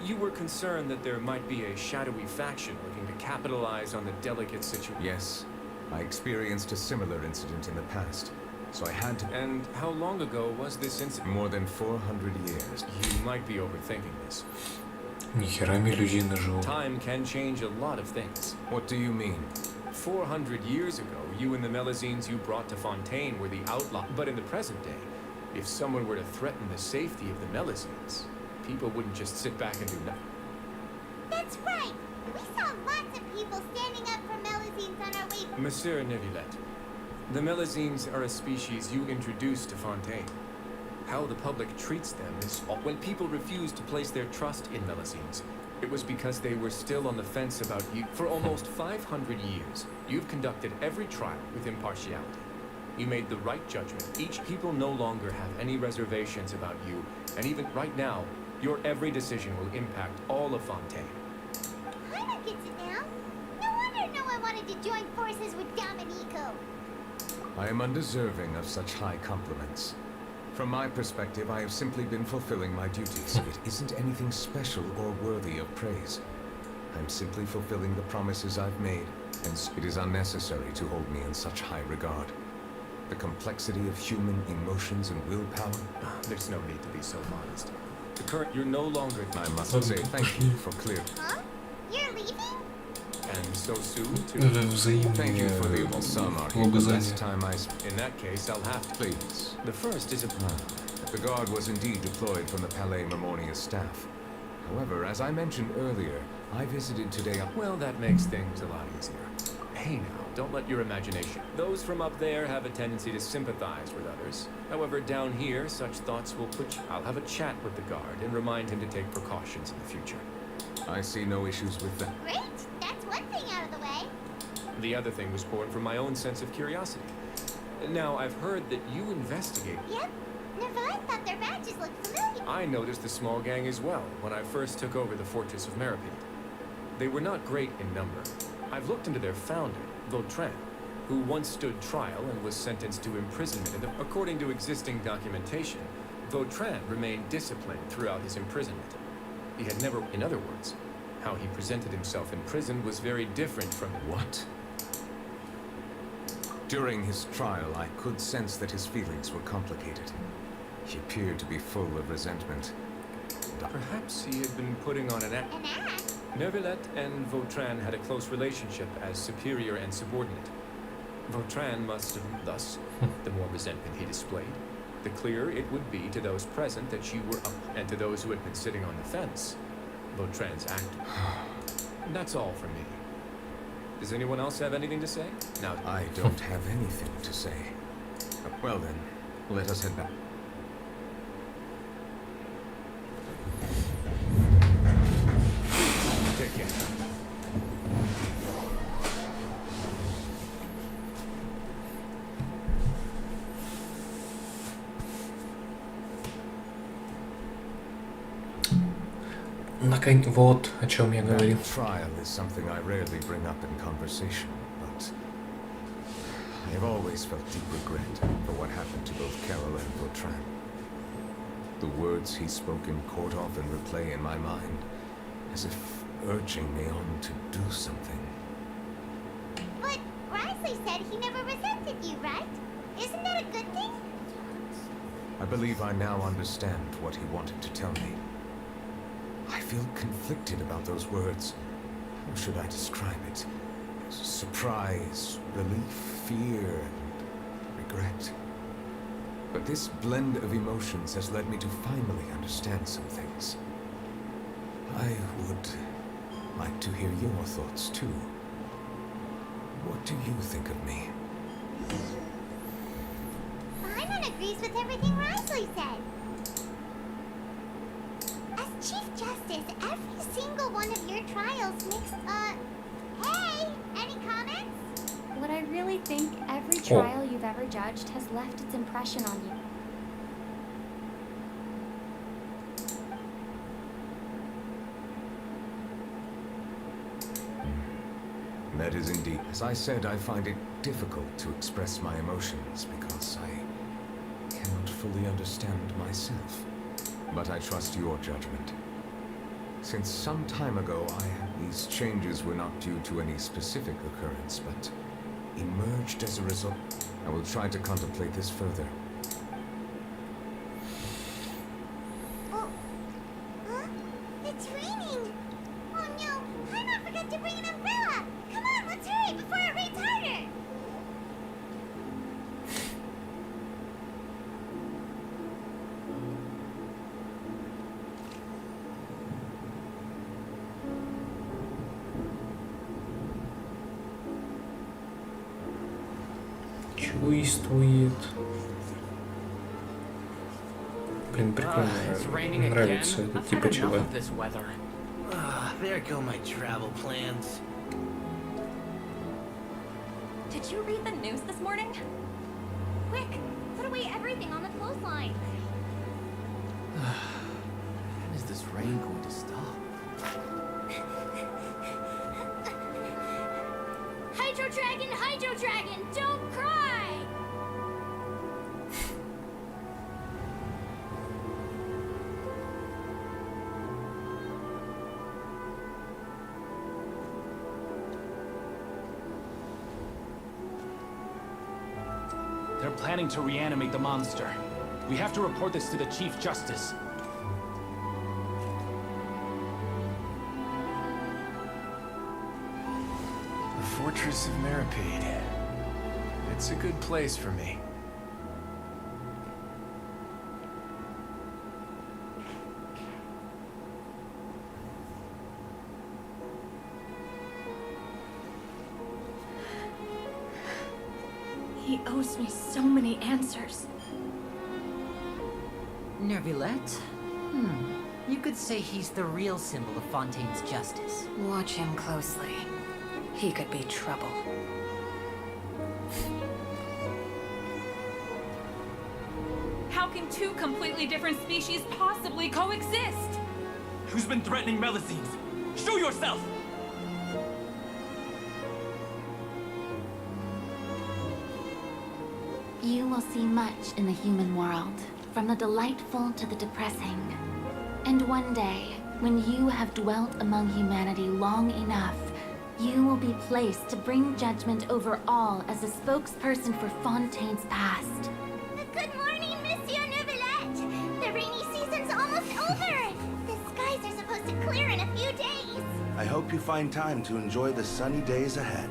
you were concerned that there might be a shadowy faction looking to capitalize on the delicate situation. Yes. I experienced a similar incident in the past, so I had to... And how long ago was this incident? More than 400 years. You might be overthinking this. Нихера мелюзины живут. Time can change a lot of things. What do you mean? 400 years ago, you and the Melazines you brought to Fontaine were the outlaw. But in the present day, if someone were to threaten the safety of the Melazines, people wouldn't just sit back and do nothing. That's right! We saw lots of people standing up for Melazines on our way... Monsieur Neuvillette, the Melazines are a species you introduced to Fontaine. How the public treats them is... When people refuse to place their trust in Melazines, it was because they were still on the fence about you. For almost 500 years, you've conducted every trial with impartiality. You made the right judgment. Each people no longer have any reservations about you, and even right now, your every decision will impact all of Fontaine. Paimon gets it now. No wonder no one wanted to join forces with Domenico. I am undeserving of such high compliments. From my perspective, I have simply been fulfilling my duties. It isn't anything special or worthy of praise. I'm simply fulfilling the promises I've made, and it is unnecessary to hold me in such high regard. The complexity of human emotions and willpower... There's no need to be so modest. The current... You're no longer... I must say thank you for clear... Huh? You're leaving? And so soon, too? Thank you for the Balsamar. In that case, I'll have to... Please. The first is a... The guard was indeed deployed from the Palais Memornia staff. However, as I mentioned earlier, I visited today... Well, that makes things a lot easier. Hey now, don't let your imagination. Those from up there have a tendency to sympathize with others. However, down here, such thoughts will put you... I'll have a chat with the guard and remind him to take precautions in the future. I see no issues with that. Great! That's one thing out of the way. The other thing was born from my own sense of curiosity. Now, I've heard that you investigate. Yep. Neverland thought their badges looked familiar. I noticed the small gang as well when I first took over the fortress of Meripede. They were not great in number. I've looked into their founder, Vautrin, who once stood trial and was sentenced to imprisonment. According to existing documentation, Vautrin remained disciplined throughout his imprisonment. He had never... In other words, how he presented himself in prison was very different from... What? During his trial, I could sense that his feelings were complicated. He appeared to be full of resentment. Perhaps he had been putting on an act. An act? Neuvillette and Vautrin had a close relationship as superior and subordinate. Vautrin must have... Thus, the more resentment he displayed, the clearer it would be to those present that you were up, and to those who had been sitting on the fence. Vautrin's act. That's all from me. Does anyone else have anything to say? Now, I don't have anything to say. Well then, let us head back. Take care. Вот о чем я говорил. That trial is something I rarely bring up in conversation, but I have always felt deep regret for what happened to both Carol and Vautrin. The words he spoke in court often replay in my mind, as if urging me on to do something. But Risley said he never resented you, right? Isn't that a good thing? I believe I now understand what he wanted to tell me. I feel conflicted about those words. How should I describe it? Surprise, relief, fear, and regret. But this blend of emotions has led me to finally understand some things. I would like to hear your thoughts too. What do you think of me? Paimon agrees with everything Risley said. As Chief Justice, every single one of your trials makes, hey! Any comments? What I really think every trial you've ever judged has left its impression on you. That is indeed. As I said, I find it difficult to express my emotions because I cannot fully understand myself. But I trust your judgment. Since some time ago, these changes were not due to any specific occurrence, but emerged as a result. I will try to contemplate this further. Oh, huh? It's raining! Oh no, Paimon forgot to bring an umbrella! Come on, let's hurry before it rains harder! Чувствует. Блин, прикольно. It's raining Нравится again. этот I've типа had enough чела. of this weather. There go my travel plans. Did you read the news this morning? Quick, put away everything on the clothesline. When is this rain going to stop? Hydro Dragon, don't cry! They're planning to reanimate the monster. We have to report this to the Chief Justice. The Fortress of Meripede. It's a good place for me. He owes me so many answers. Nervulette? You could say he's the real symbol of Fontaine's justice. Watch him closely. He could be trouble. How can two completely different species possibly coexist? Who's been threatening Melusines? Show yourself! You will see much in the human world, from the delightful to the depressing. And one day, when you have dwelt among humanity long enough, you will be placed to bring judgment over all as a spokesperson for Fontaine's past. Good morning, Monsieur Neuvillette. The rainy season's almost over. The skies are supposed to clear in a few days. I hope you find time to enjoy the sunny days ahead.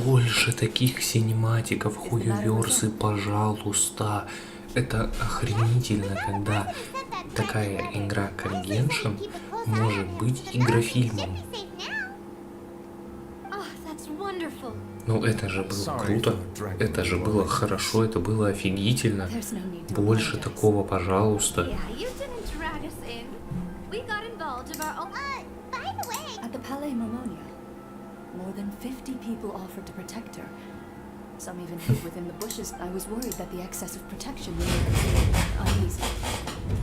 Больше таких синематиков, хуеверсы, пожалуйста. Это охренительно, когда такая игра, как Genshin, может быть игрофильмом. Ну это же было круто, это же было хорошо, это было офигительно. Больше такого, пожалуйста. More than 50 people offered to protect her. Some even hid within the bushes. I was worried that the excess of protection made her feel uneasy.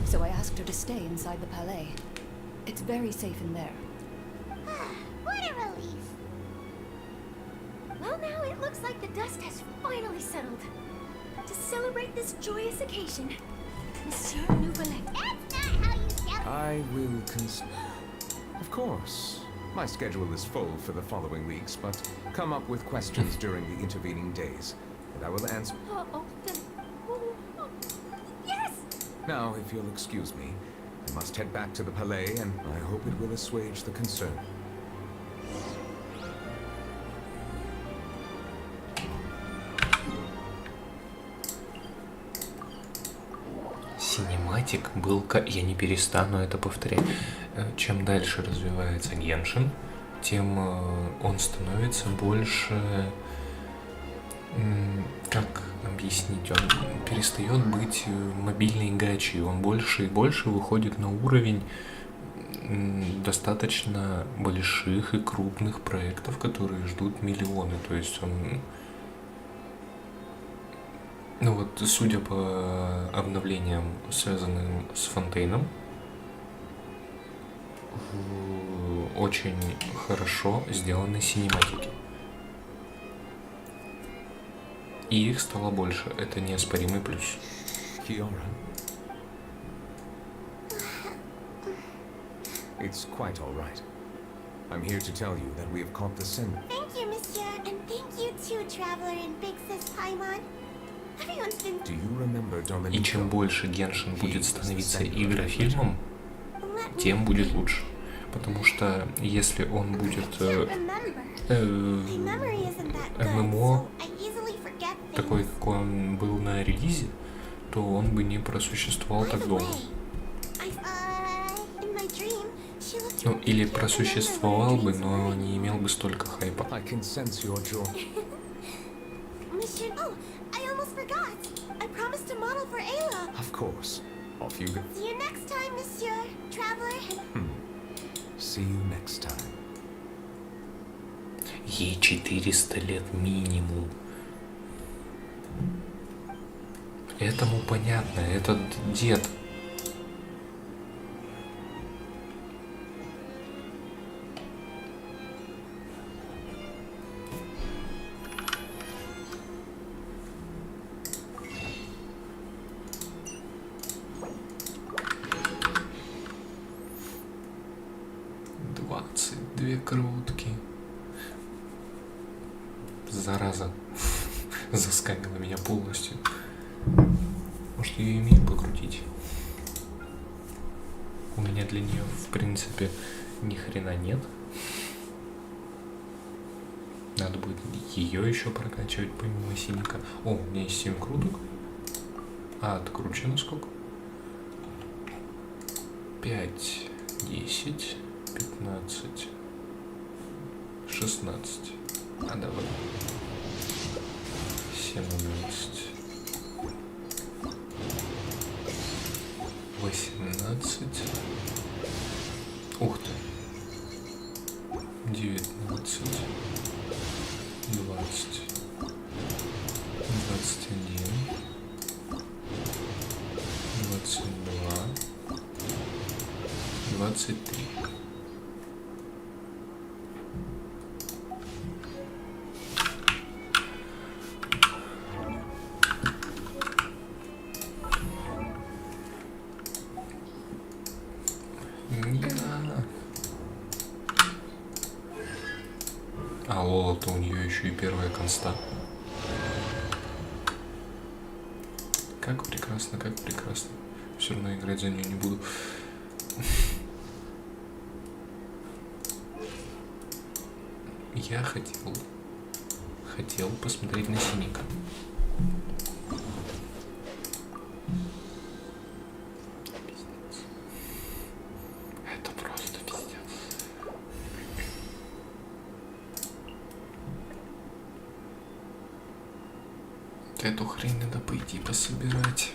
So I asked her to stay inside the palais. It's very safe in there. What a relief. Well, now it looks like the dust has finally settled. To celebrate this joyous occasion, Monsieur Neuvillette. That's not how you celebrate. I will Of course. My schedule is full for the following weeks, but come up with questions during the intervening days, and I will answer. Yes! Now, if you'll excuse me, I must head back to the Palais, and I hope it will assuage the concern. Синематик был, я не перестану это повторять. Чем дальше развивается Genshin, тем он становится больше, как объяснить, он перестает быть мобильной гачей, он больше и больше выходит на уровень достаточно больших и крупных проектов, которые ждут миллионы. То есть он, ну вот, судя по обновлениям, связанным с Фонтейном, очень хорошо сделаны синематики. И их стало больше. Это неоспоримый плюс. It's quite all right. I'm here to tell you that we have caught the sin. Thank you, Monsieur, and thank you too, Traveler and Big Sis Paimon. Everyone's been... Do you remember Dominique? И чем больше Genshin будет становиться игрофильмом, тем будет лучше. Потому что если он будет ММО такой, как он был на релизе, то он бы не просуществовал так долго. Ну, или просуществовал бы, но не имел бы столько хайпа. Of course. Off you go. See you next time, Monsieur. Traveler. See you next time. Ей 400 лет минимум. Этому понятно, этот дед. зараза заскамила меня полностью. Может, ее имеет покрутить? У меня для нее, в принципе, ни хрена нет. Надо будет ее еще прокачивать помимо синика. О, у меня есть 7 круток. А откручено сколько? 5, 10, 15, 16. А давай 17, 18. Ух ты. 19, 20, 21, 22, 23. А Лола-то у нее еще и первая конста. Как прекрасно, как прекрасно. Все равно играть за нее не буду. Я хотел посмотреть на синика. Это просто пиздец. Эту хрень надо пойти пособирать.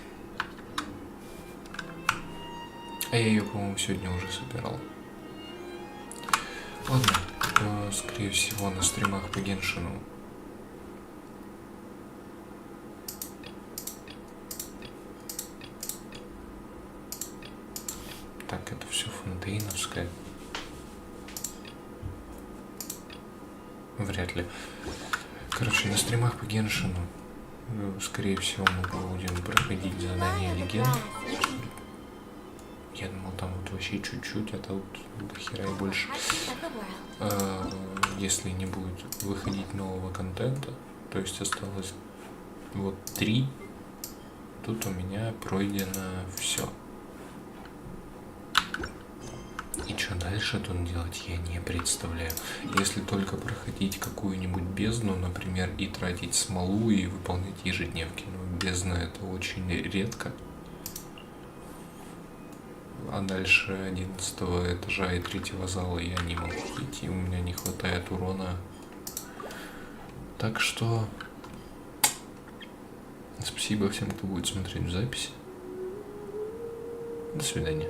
А я ее, по-моему, сегодня уже собирал. Ладно, скорее всего, на стримах по Геншину. Так, это все фонтейновское. Вряд ли. Короче, на стримах по Геншину, скорее всего, мы будем проходить задание легенд. Я думал, там вот вообще чуть-чуть, а тут до хера и больше. Если не будет выходить нового контента, то есть осталось вот 3, тут у меня пройдено все. И что дальше тут делать, я не представляю. Если только проходить какую-нибудь бездну, например, и тратить смолу и выполнять ежедневки. Но бездна это очень редко. А дальше 11 этажа и 3-го зала я не могу идти, у меня не хватает урона. Так что спасибо всем, кто будет смотреть в записи. До свидания.